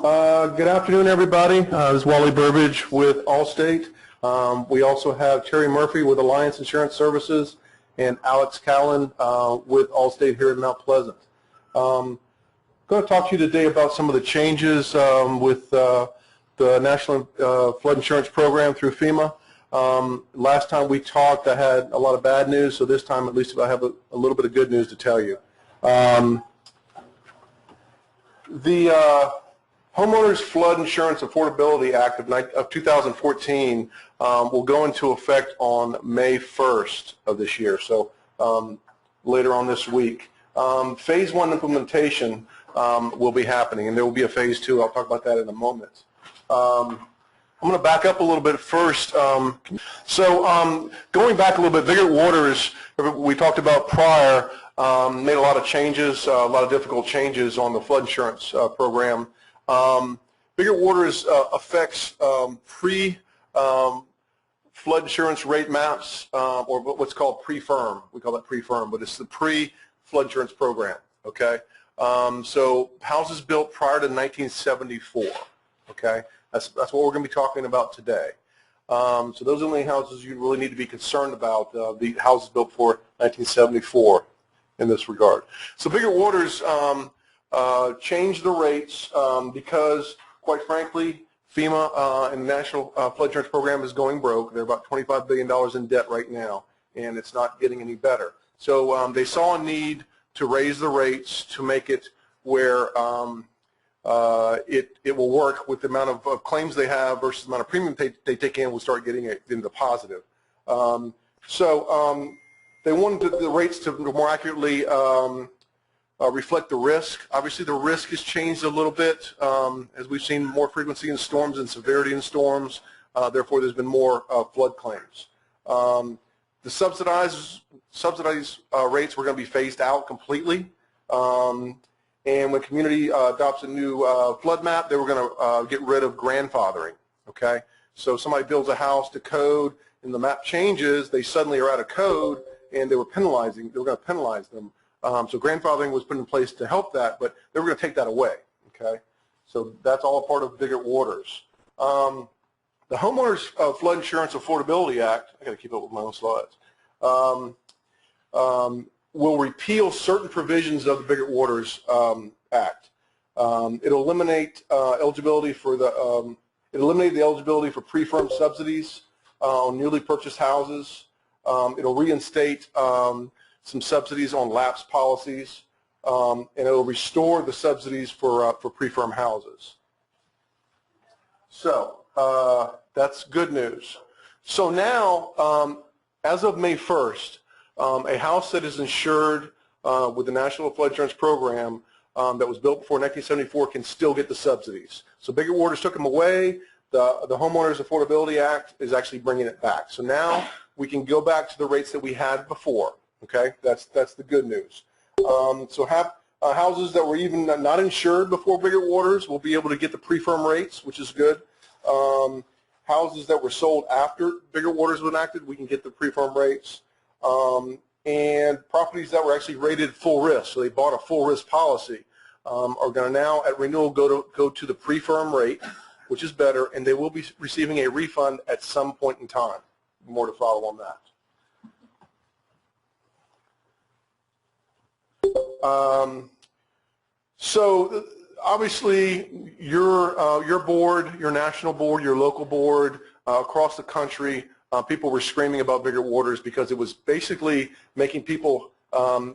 Good afternoon, everybody. This is Wally Burbage with Allstate. We also have Terry Murphy with Alliance Insurance Services and Alex Callan with Allstate here in Mount Pleasant. I'm going to talk to you today about some of the changes with the National Flood Insurance Program through FEMA. Last time we talked, I had a lot of bad news, so this time at least I have a little bit of good news to tell you. The Homeowners Flood Insurance Affordability Act of 2014 will go into effect on May 1st of this year, so later on this week. Phase 1 implementation will be happening, and there will be a Phase 2. I'll talk about that in a moment. I'm going to back up a little bit first. Going back a little bit, Vigorous Waters, we talked about prior, made a lot of changes, a lot of difficult changes on the flood insurance program. Vigorous Waters affects pre-flood insurance rate maps, or what's called pre-firm. We call that pre-firm, but it's the pre-flood insurance program. Okay, so houses built prior to 1974. Okay, that's what we're going to be talking about today. So those are the only houses you really need to be concerned about. The houses built for 1974 in this regard. So Vigorous Waters changed the rates because, quite frankly, FEMA and the National Flood Insurance Program is going broke. They're about $25 billion in debt right now, and it's not getting any better. So they saw a need to raise the rates to make it where it will work with the amount of claims they have versus the amount of premium they take in. Will start getting it into positive. They wanted the rates to more accurately reflect the risk. Obviously, the risk has changed a little bit as we've seen more frequency in storms and severity in storms. Therefore, there's been more flood claims. The subsidized rates were going to be phased out completely. And when community adopts a new flood map, they were going to get rid of grandfathering. Okay, so somebody builds a house to code, and the map changes. They suddenly are out of code, and they were penalizing. They were going to penalize them. So grandfathering was put in place to help that, but they were going to take that away. Okay, so that's all a part of Vigorous Waters. The Homeowners Flood Insurance Affordability Act. I got to keep up with my own slides. Will repeal certain provisions of the Vigorous Waters Act. It'll eliminate eligibility for the the eligibility for pre-firm subsidies on newly purchased houses. It'll reinstate some subsidies on lapsed policies, and it'll restore the subsidies for pre-firm houses. So that's good news. So now, as of May 1st, a house that is insured with the National Flood Insurance Program that was built before 1974 can still get the subsidies. So Vigorous Waters took them away. The Homeowners Affordability Act is actually bringing it back. So now we can go back to the rates that we had before. Okay, that's the good news. So houses that were even not insured before Vigorous Waters will be able to get the pre-firm rates, which is good. Houses that were sold after Vigorous Waters was enacted, we can get the pre-firm rates. And properties that were actually rated full risk, so they bought a full risk policy, are going to now at renewal go to the pre-firm rate, which is better, and they will be receiving a refund at some point in time. More to follow on that. So obviously your board, your national board, your local board, across the country, people were screaming about Vigorous Waters because it was basically making people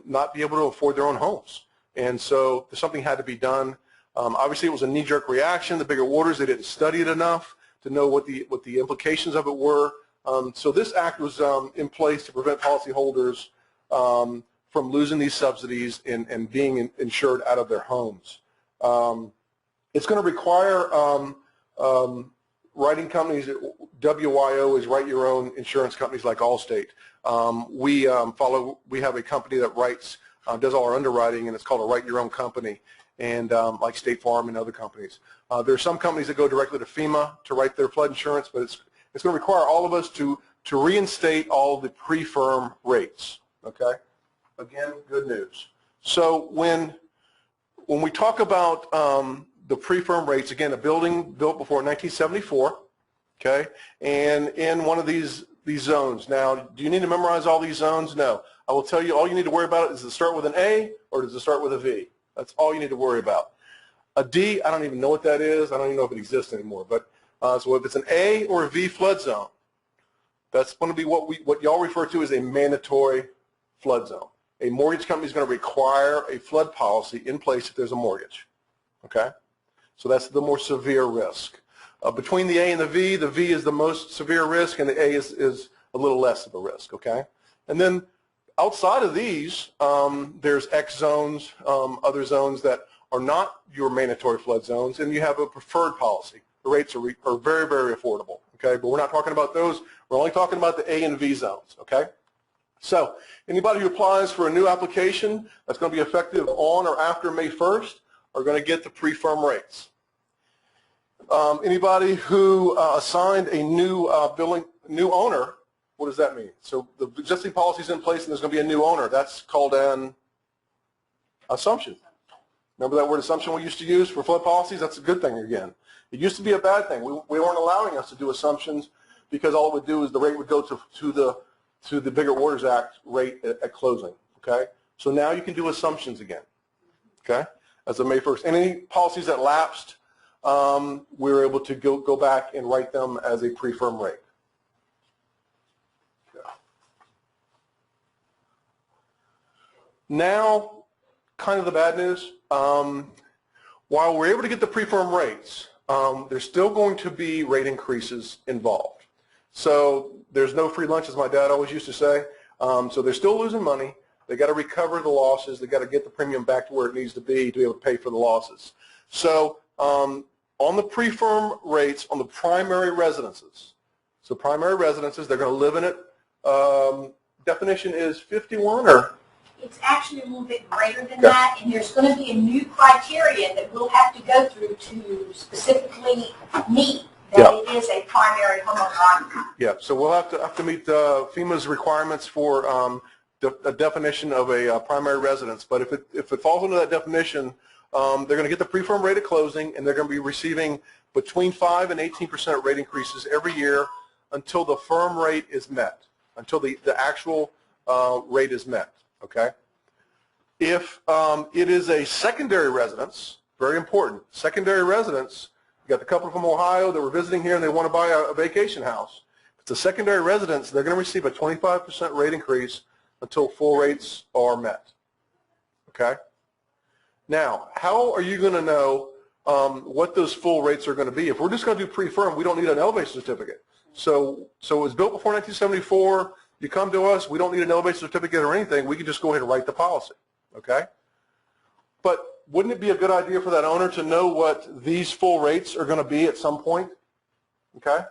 not be able to afford their own homes. And so something had to be done. Obviously it was a knee-jerk reaction. The Vigorous Waters, they didn't study it enough to know what the implications of it were. So this act was in place to prevent policyholders from losing these subsidies and being insured out of their homes. It's going to require writing companies. WYO is write your own insurance companies like Allstate. We have a company that writes, does all our underwriting, and it's called a write your own company, and like State Farm and other companies. There are some companies that go directly to FEMA to write their flood insurance, but it's going to require all of us to reinstate all the pre-firm rates. Okay. Again, good news. So when we talk about the pre-firm rates. Again, a building built before 1974, okay, and in one of these zones. Now, do you need to memorize all these zones? No. I will tell you, all you need to worry about is does it start with an A or does it start with a V? That's all you need to worry about. A D, I don't even know what that is. I don't even know if it exists anymore. But so if it's an A or a V flood zone, that's going to be what y'all refer to as a mandatory flood zone. A mortgage company is going to require a flood policy in place if there's a mortgage. Okay? So that's the more severe risk. Between the A and the V is the most severe risk, and the A is a little less of a risk. Okay? And then outside of these, there's X zones, other zones that are not your mandatory flood zones, and you have a preferred policy. The rates are very, very affordable. Okay? But we're not talking about those. We're only talking about the A and V zones. Okay? So anybody who applies for a new application that's going to be effective on or after May 1st are going to get the pre-firm rates. Anybody who assigned a new new owner, what does that mean? So the existing policy is in place and there's going to be a new owner. That's called an assumption. Remember that word assumption we used to use for flood policies? That's a good thing again. It used to be a bad thing. We weren't allowing us to do assumptions because all it would do is the rate would go to the Bigger Orders Act rate at closing. Okay? So now you can do assumptions again. Okay? As of May 1st. Any policies that lapsed, we were able to go back and write them as a pre-firm rate. Yeah. Now, kind of the bad news. While we're able to get the pre-firm rates, there's still going to be rate increases involved. So there's no free lunch, as my dad always used to say. So they're still losing money. They got to recover the losses. They got to get the premium back to where it needs to be able to pay for the losses. So on the pre-firm rates on the primary residences, so primary residences, they're going to live in it. Definition is 51 or? It's actually a little bit greater than that, and there's going to be a new criteria that we'll have to go through to specifically meet that it is a primary homeowner. Yeah, so we'll have to meet FEMA's requirements for the definition of a primary residence. But if it falls into that definition, they're going to get the pre-firm rate at closing, and they're going to be receiving between 5 and 18% rate increases every year until the firm rate is met, until the actual rate is met. Okay. If it is a secondary residence, very important, secondary residence, you got the couple from Ohio that were visiting here and they want to buy a vacation house. If it's a secondary residence, they're going to receive a 25% rate increase until full rates are met. Okay. Now, how are you going to know what those full rates are going to be? If we're just going to do pre-firm, we don't need an elevation certificate. So it was built before 1974. You come to us, we don't need an elevation certificate or anything. We can just go ahead and write the policy, okay? But wouldn't it be a good idea for that owner to know what these full rates are going to be at some point, okay?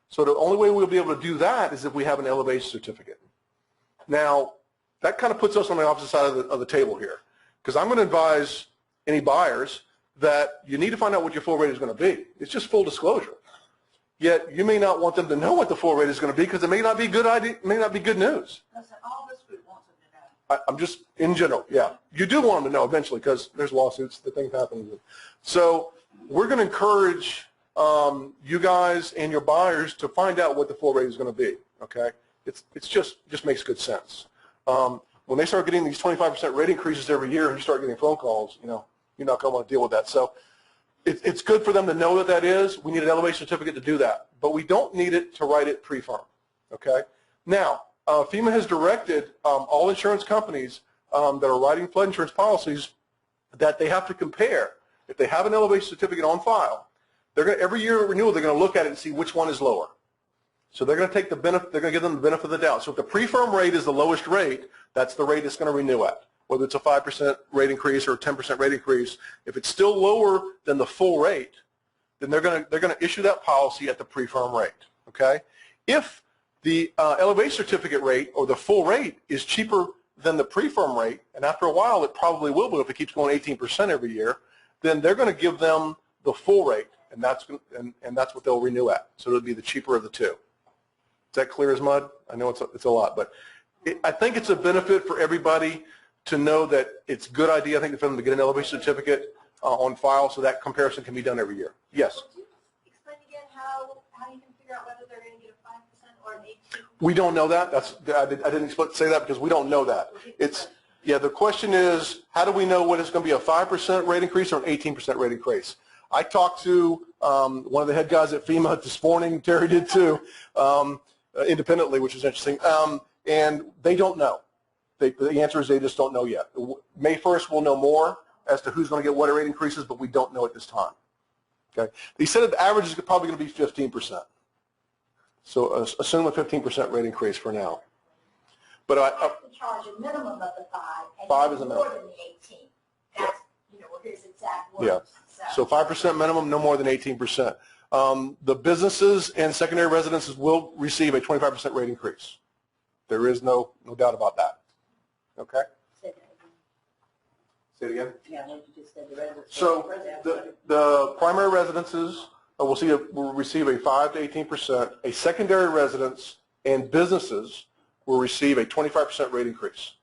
So the only way we'll be able to do that is if we have an elevation certificate. Now, that kind of puts us on the opposite side of the table here, because I'm going to advise any buyers that you need to find out what your full rate is going to be. It's just full disclosure. Yet you may not want them to know what the full rate is going to be because it may not be good idea, may not be good news. All this group wants them to know. I'm just in general, yeah. You do want them to know eventually because there's lawsuits, the things happen. So we're going to encourage you guys and your buyers to find out what the full rate is going to be. Okay, it's just makes good sense. When they start getting these 25% rate increases every year and you start getting phone calls, you know, you're not going to want to deal with that. So it's good for them to know that that is. We need an elevation certificate to do that, but we don't need it to write it pre-firm. Okay. Now, FEMA has directed all insurance companies that are writing flood insurance policies that they have to compare. If they have an elevation certificate on file, they're going to, every year at renewal, they're going to look at it and see which one is lower. So they're going to take the benefit. They're going to give them the benefit of the doubt. So if the pre-firm rate is the lowest rate, that's the rate it's going to renew at. Whether it's a 5% rate increase or a 10% rate increase, if it's still lower than the full rate, then they're going to issue that policy at the pre-firm rate. Okay? If the elevation certificate rate or the full rate is cheaper than the pre-firm rate, and after a while it probably will be if it keeps going 18% every year, then they're going to give them the full rate, and that's what they'll renew at. So it'll be the cheaper of the two. Is that clear as mud? I know it's a lot, but I think it's a benefit for everybody to know that it's a good idea, I think, for them to get an elevation certificate. on file, so that comparison can be done every year. Yes? Would you explain again how you can figure out whether they're going to get a 5% or an 18%? We don't know that. I didn't say that because we don't know that. The question is, how do we know whether it's going to be a 5% rate increase or an 18% rate increase? I talked to one of the head guys at FEMA this morning, Terry did too, independently, which is interesting, and they don't know. The answer is they just don't know yet. May 1st we'll know more as to who's going to get what rate increases, but we don't know at this time. Okay? They said that the average is probably going to be 15%. So assume a 15% rate increase for now. But I have to charge a minimum of the 5, and 5 is a minimum. More than the 18. That's his exact words. Yeah. So 5% minimum, no more than 18%. The businesses and secondary residences will receive a 25% rate increase. There is no doubt about that. Okay. Say it again. Yeah, like you just said, the residents. So the primary residences will receive a 5 to 18%. A secondary residence and businesses will receive a 25% rate increase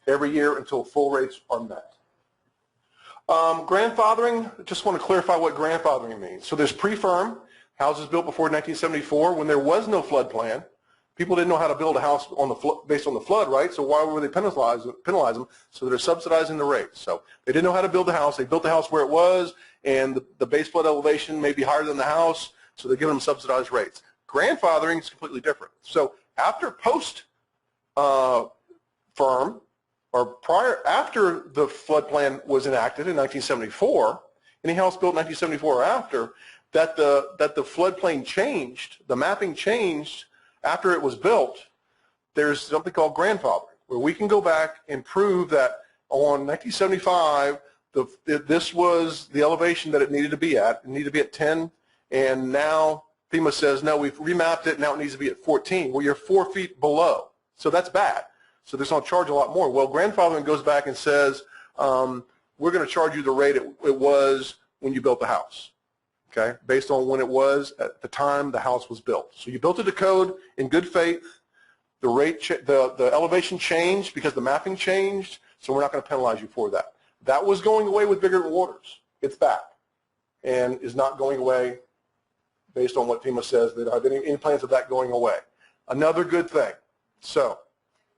every year until full rates are met. Grandfathering, just want to clarify what grandfathering means. So there's pre-firm, houses built before 1974 when there was no flood plan. People didn't know how to build a house based on the flood, right? So why were they penalize them? So they're subsidizing the rates. So they didn't know how to build a house. They built the house where it was, and the base flood elevation may be higher than the house, so they're giving them subsidized rates. Grandfathering is completely different. So after post-firm, or after the flood plan was enacted in 1974, any house built in 1974 or after, that the floodplain changed, the mapping changed after it was built, there's something called grandfathering, where we can go back and prove that on 1975, this was the elevation that it needed to be at. It needed to be at 10, and now FEMA says, no, we've remapped it, now it needs to be at 14. Well, you're 4 feet below, so that's bad. So they're going to charge a lot more. Well, grandfathering goes back and says, we're going to charge you the rate it was when you built the house, okay, based on when it was at the time the house was built. So you built it to code in good faith. The rate, the elevation changed because the mapping changed, so we're not going to penalize you for that. That was going away with bigger waters. It's back and is not going away based on what FEMA says. They don't have any plans of that going away. Another good thing. So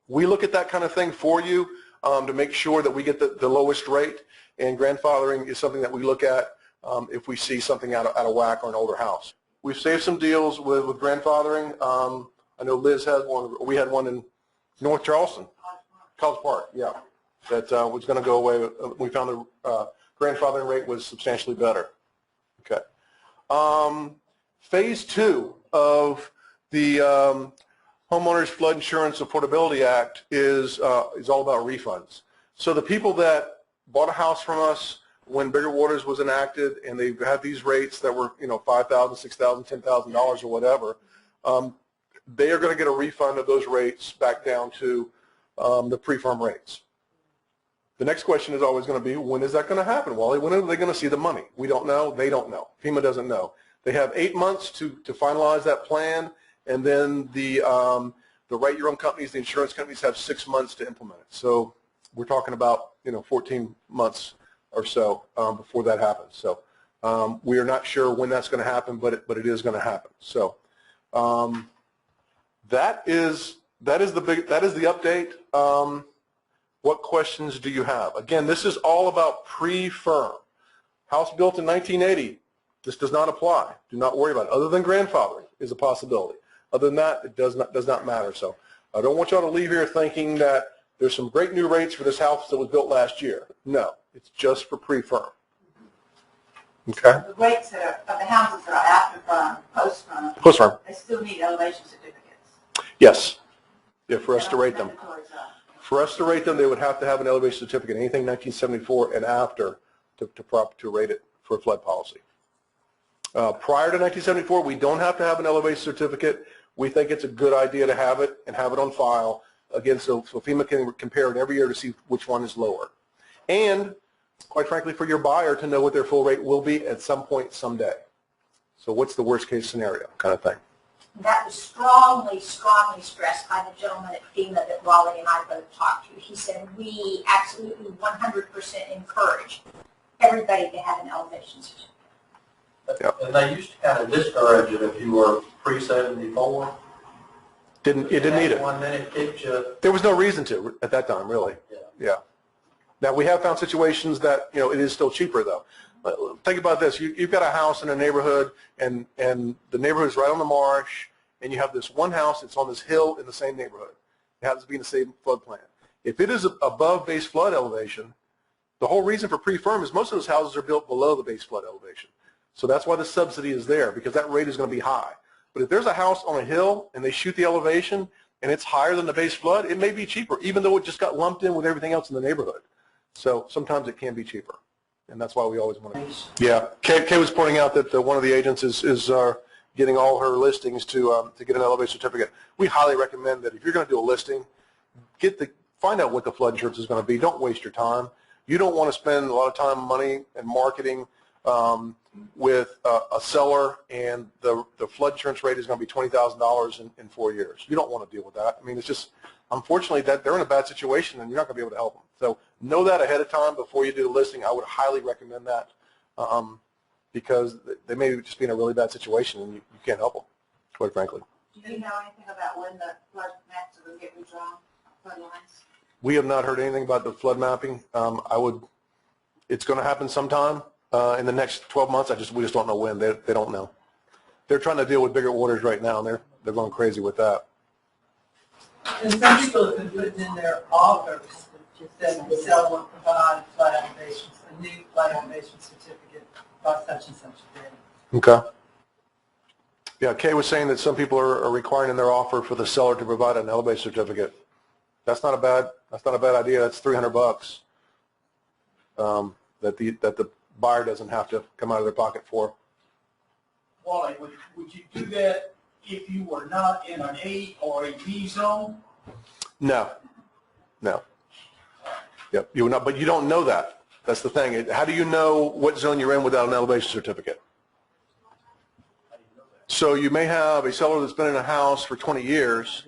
we look at that kind of thing for you to make sure that we get the lowest rate, and grandfathering is something that we look at if we see something out of whack or an older house. We've saved some deals with grandfathering. I know Liz has one. We had one in North Charleston, College Park, yeah, that was going to go away. We found the grandfathering rate was substantially better. Okay. Phase 2 of the Homeowners Flood Insurance Affordability Act is all about refunds. So the people that bought a house from us when Bigger Waters was enacted, and they've had these rates that were, $5,000, $6,000, $10,000 or whatever, they are going to get a refund of those rates back down to the pre-firm rates. The next question is always going to be, when is that going to happen, Wally? When are they going to see the money? We don't know. They don't know. FEMA doesn't know. They have 8 months to finalize that plan, and then the write-your-own companies, the insurance companies, have 6 months to implement it. So we're talking about 14 months or so before that happens. So we are not sure when that's going to happen, but it is going to happen. So that is the update. What questions do you have? Again, this is all about pre-firm. House built in 1980. This does not apply. Do not worry about it. Other than grandfathering is a possibility. Other than that, it does not matter. So I don't want y'all to leave here thinking that there's some great new rates for this house that was built last year. No, it's just for pre-firm. Okay. The rates of the houses that are after firm, post-firm, Post-firm. they still need elevation certificates. Yes. Yeah, for us to rate them. For us to rate them, they would have to have an elevation certificate, anything 1974 and after, to rate it for a flood policy. Prior to 1974, we don't have to have an elevation certificate. We think it's a good idea to have it and have it on file, again, so FEMA can compare it every year to see which one is lower. And, quite frankly, for your buyer to know what their full rate will be at some point someday. So what's the worst case scenario kind of thing? That was strongly, strongly stressed by the gentleman at FEMA that Wally and I both talked to. He said, we absolutely 100% encourage everybody to have an elevation certificate. Yep. And they used to kind of discourage it if you were pre-74. It didn't need it. One minute kicked you. There was no reason to at that time, really. Yeah. Now, we have found situations that, it is still cheaper, though. Think about this. You've got a house in a neighborhood, and the neighborhood is right on the marsh, and you have this one house that's on this hill in the same neighborhood. It happens to be in the same floodplain. If it is above base flood elevation, the whole reason for pre-firm is most of those houses are built below the base flood elevation. So that's why the subsidy is there, because that rate is going to be high. But if there's a house on a hill and they shoot the elevation and it's higher than the base flood, it may be cheaper, even though it just got lumped in with everything else in the neighborhood. So sometimes it can be cheaper, and that's why we always want to. Yeah, Kay was pointing out that one of the agents is getting all her listings to get an elevation certificate. We highly recommend that if you're going to do a listing, find out what the flood insurance is going to be. Don't waste your time. You don't want to spend a lot of time, money, and marketing with a seller, and the flood insurance rate is going to be $20,000 in 4 years. You don't want to deal with that. I mean, it's just, unfortunately, that they're in a bad situation, and you're not going to be able to help them. So know that ahead of time before you do the listing. I would highly recommend that because they may just be in a really bad situation, and you can't help them, quite frankly. Do you know anything about when the flood maps will get redrawn, flood lines? We have not heard anything about the flood mapping. It's going to happen sometime in the next 12 months. We just don't know when. They don't know. They're trying to deal with bigger orders right now, and they're going crazy with that. And some people have been putting in their offers that the seller will provide flood elevations, a new flood elevation certificate by such and such a date. Okay. Yeah, Kay was saying that some people are requiring in their offer for the seller to provide an elevation certificate. That's not a bad idea. That's $300 that the buyer doesn't have to come out of their pocket for. Wally, would you do that if you were not in an A or a B zone? No. Yep, you would not, but you don't know that. That's the thing. How do you know what zone you're in without an elevation certificate? So you may have a seller that's been in a house for 20 years,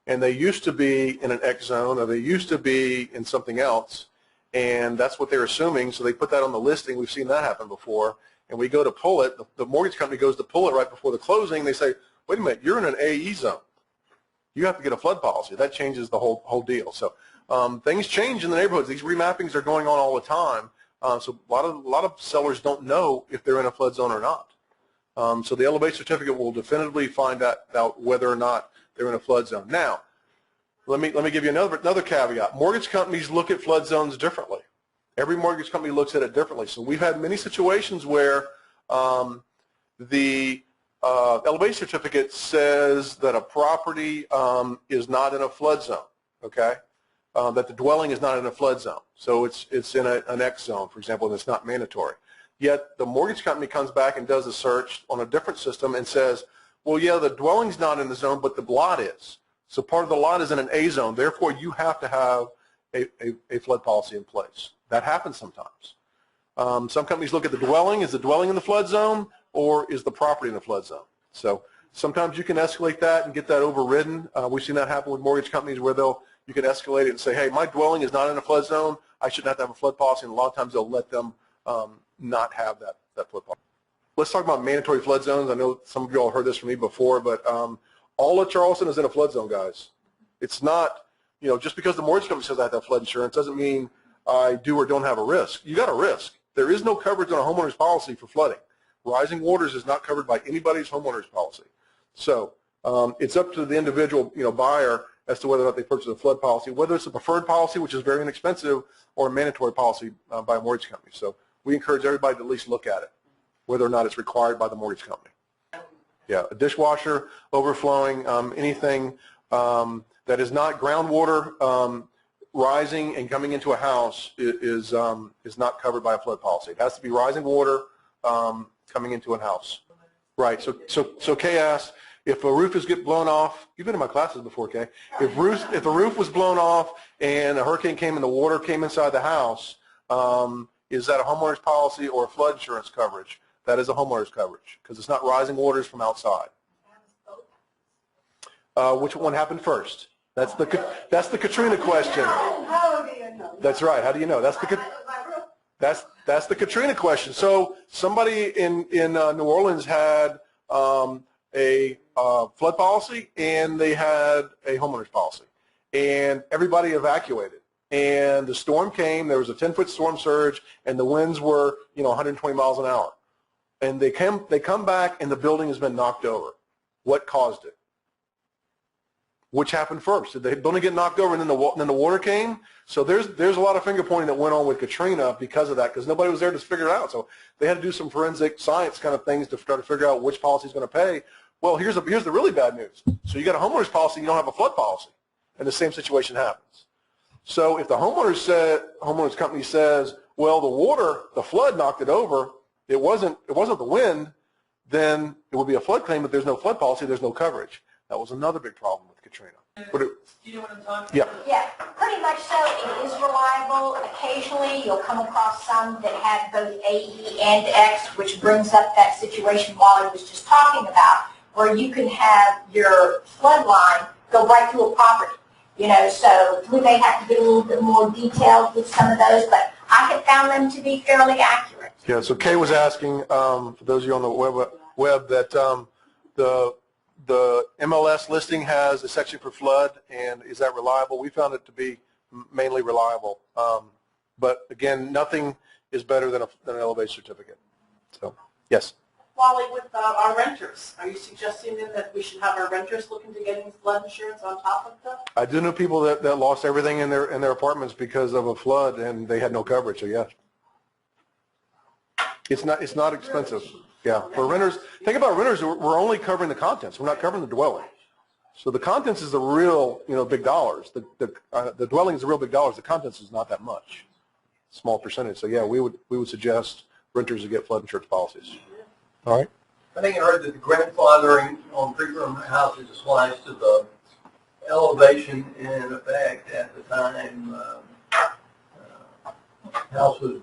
and they used to be in an X zone, or they used to be in something else, and that's what they're assuming, so they put that on the listing. We've seen that happen before, and we go to pull it. The mortgage company goes to pull it right before the closing. They say, wait a minute, you're in an AE zone. You have to get a flood policy. That changes the whole deal. So things change in the neighborhoods. These remappings are going on all the time, so a lot of sellers don't know if they're in a flood zone or not. So the elevation certificate will definitively find out whether or not they're in a flood zone. Now, let me give you another caveat. Mortgage companies look at flood zones differently. Every mortgage company looks at it differently. So we've had many situations where the elevation certificate says that a property is not in a flood zone, okay? That the dwelling is not in a flood zone. So it's in an X zone, for example, and it's not mandatory. Yet the mortgage company comes back and does a search on a different system and says, well, yeah, the dwelling's not in the zone, but the lot is. So part of the lot is in an A zone. Therefore, you have to have a flood policy in place. That happens sometimes. Some companies look at the dwelling. Is the dwelling in the flood zone, or is the property in the flood zone? So sometimes you can escalate that and get that overridden. We've seen that happen with mortgage companies where you can escalate it and say, hey, my dwelling is not in a flood zone. I shouldn't have to have a flood policy. And a lot of times they'll let them not have that flood policy. Let's talk about mandatory flood zones. I know some of you all heard this from me before, but all of Charleston is in a flood zone, guys. It's not, just because the mortgage company says I have to have flood insurance doesn't mean I do or don't have a risk. You got a risk. There is no coverage on a homeowner's policy for flooding. Rising waters is not covered by anybody's homeowner's policy. So it's up to the individual, buyer as to whether or not they purchase a flood policy, whether it's a preferred policy, which is very inexpensive, or a mandatory policy by a mortgage company. So we encourage everybody to at least look at it, whether or not it's required by the mortgage company. Yeah, a dishwasher overflowing, anything that is not groundwater rising and coming into a house is not covered by a flood policy. It has to be rising water coming into a house. Right. So Kay asked, if a roof is blown off, you've been in my classes before, Kay. If a roof was blown off and a hurricane came and the water came inside the house, is that a homeowner's policy or a flood insurance coverage? That is a homeowner's coverage because it's not rising waters from outside. Which one happened first? That's the Katrina question. How do you know? That's right. How do you know? That's the Katrina question. So somebody in New Orleans had a flood policy and they had a homeowner's policy, and everybody evacuated. And the storm came. There was a 10-foot storm surge, and the winds were 120 miles an hour. And they come back, and the building has been knocked over. What caused it? Which happened first? Did the building get knocked over and then the water came? So there's a lot of finger pointing that went on with Katrina because of that, because nobody was there to figure it out. So they had to do some forensic science kind of things to try to figure out which policy is going to pay. Well, here's the really bad news. So you got a homeowner's policy, you don't have a flood policy, and the same situation happens. So if the homeowner's company says, well, the flood knocked it over, it wasn't the wind, then it would be a flood claim, but there's no flood policy, there's no coverage. That was another big problem with Katrina. You know what I'm talking Yeah. about? Yeah, pretty much so. It is reliable. Occasionally, you'll come across some that have both AE and X, which brings up that situation Wally was just talking about, where you can have your flood line go right through a property. So we may have to get a little bit more detailed with some of those, but I have found them to be fairly accurate. Yeah, so Kay was asking, for those of you on the web that the MLS listing has a section for flood, and is that reliable? We found it to be mainly reliable. But again, nothing is better than an elevation certificate. So, yes. Wally, with our renters, are you suggesting then that we should have our renters look into getting flood insurance on top of that? I do know people that lost everything in their apartments because of a flood, and they had no coverage, so yes. It's not expensive. Yeah, for renters, think about renters, we're only covering the contents. We're not covering the dwelling. So the contents is the real, big dollars. The dwelling is the real big dollars. The contents is not that much, small percentage. So yeah, we would suggest renters to get flood insurance policies. All right. I think I heard that the grandfathering on pre-firm houses applies to the elevation in effect at the time house was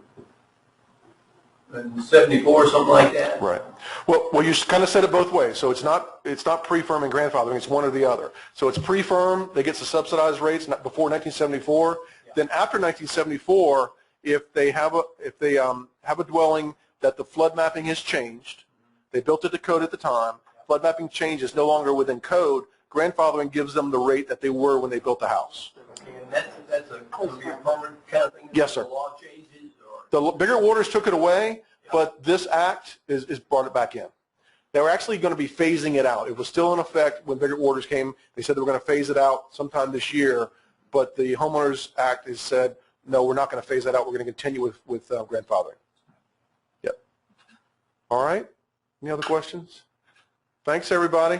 in 74 or something like that. Right. Well, you kind of said it both ways. So it's not pre-firm and grandfathering. It's one or the other. So it's pre-firm. They get the subsidized rates before 1974. Yeah. Then after 1974, if they have a dwelling that the flood mapping has changed, they built it to code at the time. Flood mapping change is no longer within code. Grandfathering gives them the rate that they were when they built the house. Okay, and that's going to be a permanent kind of thing? Yes, sir. The law changes? Or? The bigger waters took it away, but this act is brought it back in. They were actually going to be phasing it out. It was still in effect when bigger waters came. They said they were going to phase it out sometime this year, but the Homeowners Act has said, no, we're not going to phase that out. We're going to continue with grandfathering. Yep. All right. Any other questions? Thanks, everybody.